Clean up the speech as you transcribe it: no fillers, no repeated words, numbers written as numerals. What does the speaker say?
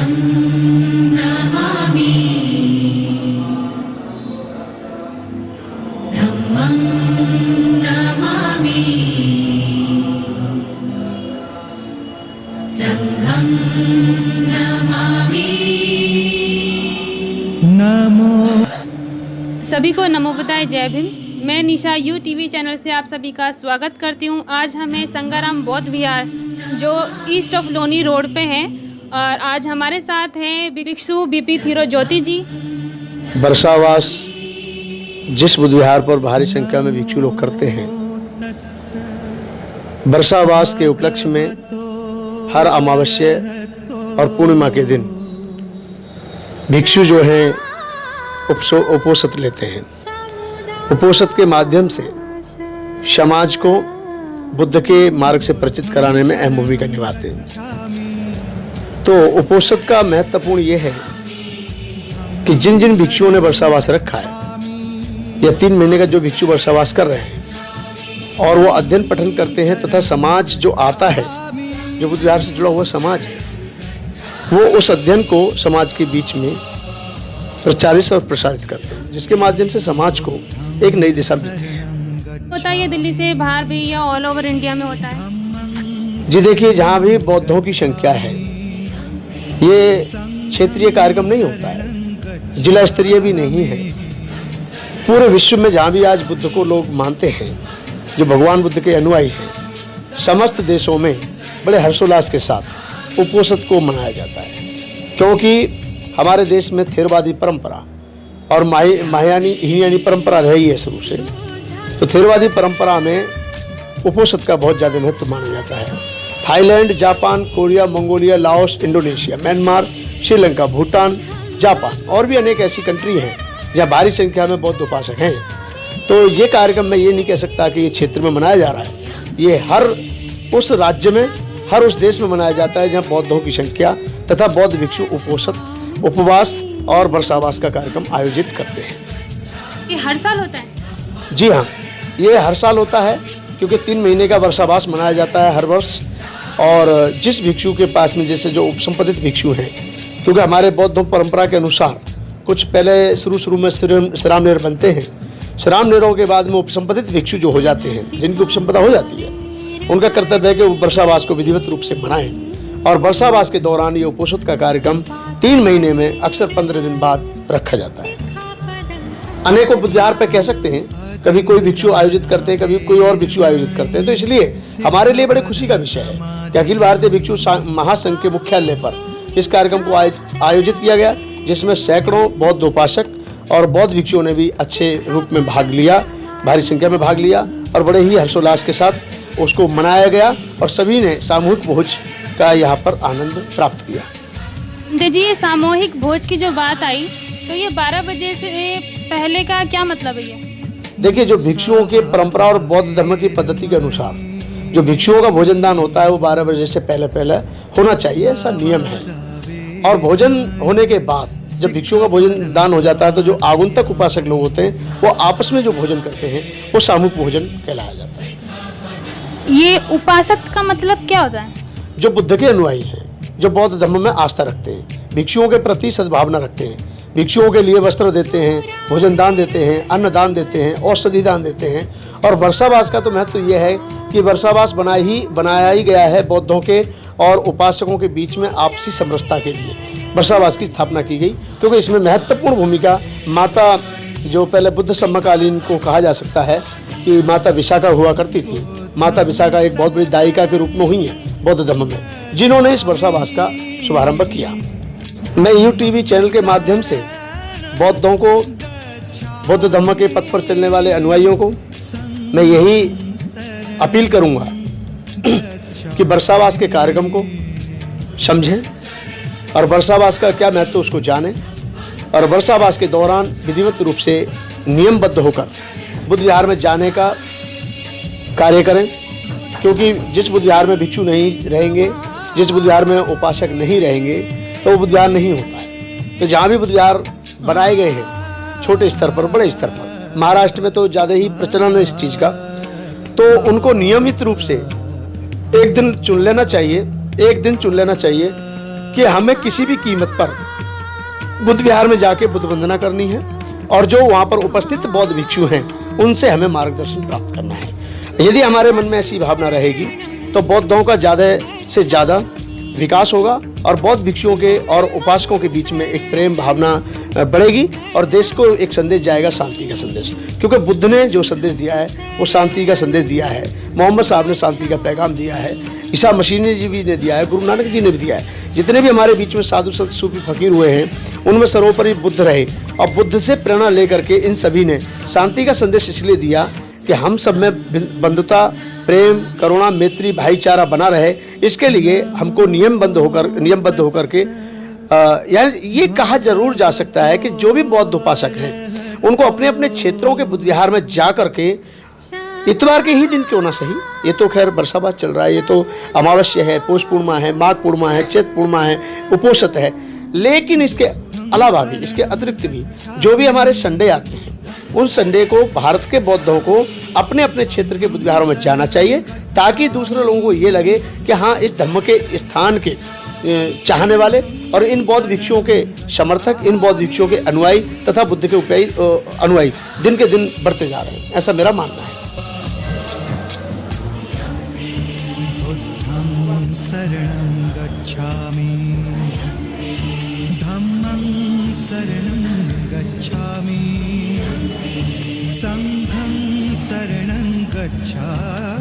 संघं नमामि धम्मं नमामि संघं नमामि। सभी को नमो बुद्धाय, जय भीम। मैं निशा यूटीवी चैनल से आप सभी का स्वागत करती हूँ। आज हमें संगाराम बौद्ध विहार जो ईस्ट ऑफ लोनी रोड पे है, और आज हमारे साथ हैं भिक्षु बीपी थिरो ज्योति जी। वर्षावास जिस बुद्ध विहार पर भारी संख्या में भिक्षु लोग करते हैं, वर्षावास के उपलक्ष्य में हर अमावस्या और पूर्णिमा के दिन भिक्षु जो हैं उपोषित लेते हैं। उपोषित के माध्यम से समाज को बुद्ध के मार्ग से परिचित कराने में अहम भूमिका निभाते हैं। तो उपोषित का महत्वपूर्ण यह है कि जिन जिन भिक्षुओं ने वर्षावास रखा है, या 3 महीने का जो भिक्षु वर्षावास कर रहे हैं और वो अध्ययन पठन करते हैं, तथा समाज जो आता है, जो बुद्ध विहार से जुड़ा हुआ समाज है, वो उस अध्ययन को समाज के बीच में प्रचारित और प्रसारित करते हैं, जिसके माध्यम से समाज को एक नई दिशा मिलती है। बताइए, दिल्ली से बाहर भी या ऑल ओवर इंडिया में होता है? जी देखिए, जहाँ भी बौद्धों की संख्या है, ये क्षेत्रीय कार्यक्रम नहीं होता है, जिला स्तरीय भी नहीं है। पूरे विश्व में जहाँ भी आज बुद्ध को लोग मानते हैं, जो भगवान बुद्ध के अनुयायी हैं, समस्त देशों में बड़े हर्षोल्लास के साथ उपोषित को मनाया जाता है। क्योंकि हमारे देश में थेरवादी परंपरा और महायानी हीनयानी परंपरा रही है शुरू से, तो थेरवादी परंपरा में उपोषित का बहुत ज़्यादा महत्व माना जाता है। Thailand, Japan, Korea, Mongolia, Laos, Indonesia, Myanmar, Sri Lanka, Bhutan, Japan और भी अनेक ऐसी कंट्री हैं जहाँ भारी संख्या में बौद्ध उपासक हैं। तो ये कार्यक्रम मैं ये नहीं कह सकता कि ये क्षेत्र में मनाया जा रहा है, ये हर उस राज्य में, हर उस देश में मनाया जाता है जहाँ बौद्धों की संख्या तथा बौद्ध भिक्षु उपोषित, उपवास और वर्षावास का कार्यक्रम आयोजित करते हैं। ये हर साल होता है? जी हाँ, ये हर साल होता है, क्योंकि 3 महीने का वर्षावास मनाया जाता है हर वर्ष। और जिस भिक्षु के पास में, जैसे जो उपसंपदित भिक्षु हैं, क्योंकि हमारे बौद्ध परंपरा के अनुसार कुछ पहले शुरू में श्रामनेर बनते हैं, श्रामनेरों के बाद में उपसंपदित भिक्षु जो हो जाते हैं, जिनकी उपसंपदा हो जाती है, उनका कर्तव्य है कि वो वर्षावास को विधिवत रूप से मनाएं। और वर्षावास के दौरान ये उपोषित का कार्यक्रम 3 महीने में अक्सर 15 दिन बाद रखा जाता है। अनेकों बुद्ध विहार पे कह सकते हैं, कभी कोई भिक्षु आयोजित करते हैं, कभी कोई और भिक्षु आयोजित करते हैं। तो इसलिए हमारे लिए बड़े खुशी का विषय है कि अखिल भारतीय भिक्षु महासंघ के मुख्यालय पर इस कार्यक्रम को आयोजित किया गया, जिसमें सैकड़ों बौद्ध उपासक और बौद्ध भिक्षुओं ने भी अच्छे रूप में भाग लिया, भारी संख्या में भाग लिया, और बड़े ही हर्षोल्लास के साथ उसको मनाया गया और सभी ने सामूहिक भोज का यहाँ पर आनंद प्राप्त किया। जी, ये सामूहिक भोज की जो बात आई, तो ये 12 बजे से पहले का क्या मतलब है? ये देखिए, जो भिक्षुओं के परंपरा और बौद्ध धर्म की पद्धति के अनुसार जो भिक्षुओं का भोजन दान होता है, वो 12 बजे से पहले होना चाहिए, ऐसा नियम है। और भोजन होने के बाद जब भिक्षुओं का भोजन दान हो जाता है, तो जो आगंतुक उपासक लोग होते हैं, वो आपस में जो भोजन करते हैं, वो सामूहिक भोजन कहलाया जाता है। ये उपासक का मतलब क्या होता है? जो बुद्ध के अनुयायी हैं, जो बौद्ध धर्म में आस्था रखते हैं, भिक्षुओं के प्रति सद्भावना रखते हैं, भिक्षुओं के लिए वस्त्र देते हैं, भोजन दान देते हैं, अन्न दान देते हैं, औषधि दान देते हैं। और वर्षावास का तो महत्व यह है कि वर्षावास बनाया ही गया है बौद्धों के और उपासकों के बीच में आपसी समरसता के लिए वर्षावास की स्थापना की गई। क्योंकि इसमें महत्वपूर्ण भूमिका माता, जो पहले बुद्ध समकालीन को कहा जा सकता है कि माता विशाखा हुआ करती थी, माता विशाखा एक बहुत बड़ी दायिका के रूप में हुई है बौद्ध धर्म में, जिन्होंने इस वर्षावास का शुभारंभ किया। मैं यूटीवी चैनल के माध्यम से बौद्धों को, बौद्ध धर्म के पथ पर चलने वाले अनुयायियों को मैं यही अपील करूंगा कि वर्षावास के कार्यक्रम को समझें और वर्षावास का क्या महत्व उसको जानें, और वर्षावास के दौरान विधिवत रूप से नियमबद्ध होकर बुद्ध विहार में जाने का कार्य करें। क्योंकि जिस बुद्ध विहार में भिक्षु नहीं रहेंगे, जिस बुद्ध विहार में उपासक नहीं रहेंगे, तो वो बुद्ध विहार नहीं होता है। तो जहाँ भी बुद्ध विहार बनाए गए हैं, छोटे स्तर पर, बड़े स्तर पर, महाराष्ट्र में तो ज़्यादा ही प्रचलन है इस चीज़ का, तो उनको नियमित रूप से एक दिन चुन लेना चाहिए कि हमें किसी भी कीमत पर बुद्ध विहार में जाके बुद्ध वंदना करनी है और जो वहाँ पर उपस्थित बौद्ध भिक्षु हैं उनसे हमें मार्गदर्शन प्राप्त करना है। यदि हमारे मन में ऐसी भावना रहेगी तो बौद्धों का ज़्यादा से ज़्यादा विकास होगा और बौद्ध भिक्षुओं के और उपासकों के बीच में एक प्रेम भावना बढ़ेगी और देश को एक संदेश जाएगा, शांति का संदेश। क्योंकि बुद्ध ने जो संदेश दिया है वो शांति का संदेश दिया है, मोहम्मद साहब ने शांति का पैगाम दिया है, ईसा मसीह ने जी भी ने दिया है, गुरु नानक जी ने भी दिया है। जितने भी हमारे बीच में साधु संत सूफी फकीर हुए हैं उनमें सर्वोपरि बुद्ध रहे और बुद्ध से प्रेरणा लेकर के इन सभी ने शांति का संदेश इसलिए दिया कि हम सब में बंधुता, प्रेम, करुणा, मैत्री, भाईचारा बना रहे। इसके लिए हमको नियमबद्ध होकर के यानी ये कहा जरूर जा सकता है कि जो भी बौद्ध उपासक हैं उनको अपने अपने क्षेत्रों के बुद्ध विहार में जा करके इतवार के ही दिन क्यों ना सही, ये तो खैर बरसाबाद चल रहा है, ये तो अमावस्या है, पौष पूर्णिमा है, माघ पूर्णिमा है, चैत पूर्णिमा है, उपोषित है, लेकिन इसके अलावा भी, इसके अतिरिक्त भी जो भी हमारे संडे आते हैं उन संडे को भारत के बौद्धों को अपने अपने क्षेत्र के बुद्ध विहारों में जाना चाहिए ताकि दूसरे लोगों को ये लगे कि हाँ, इस धम्म के स्थान के चाहने वाले और इन बौद्ध भिक्षुओं के समर्थक, इन बौद्ध भिक्षुओं के अनुयायी तथा बुद्ध के अनुयायी दिन के दिन बढ़ते जा रहे हैं, ऐसा मेरा मानना है। बुद्धं शरणं गच्छामि, धम्मं शरणं गच्छामि, संघं शरणं गच्छामि।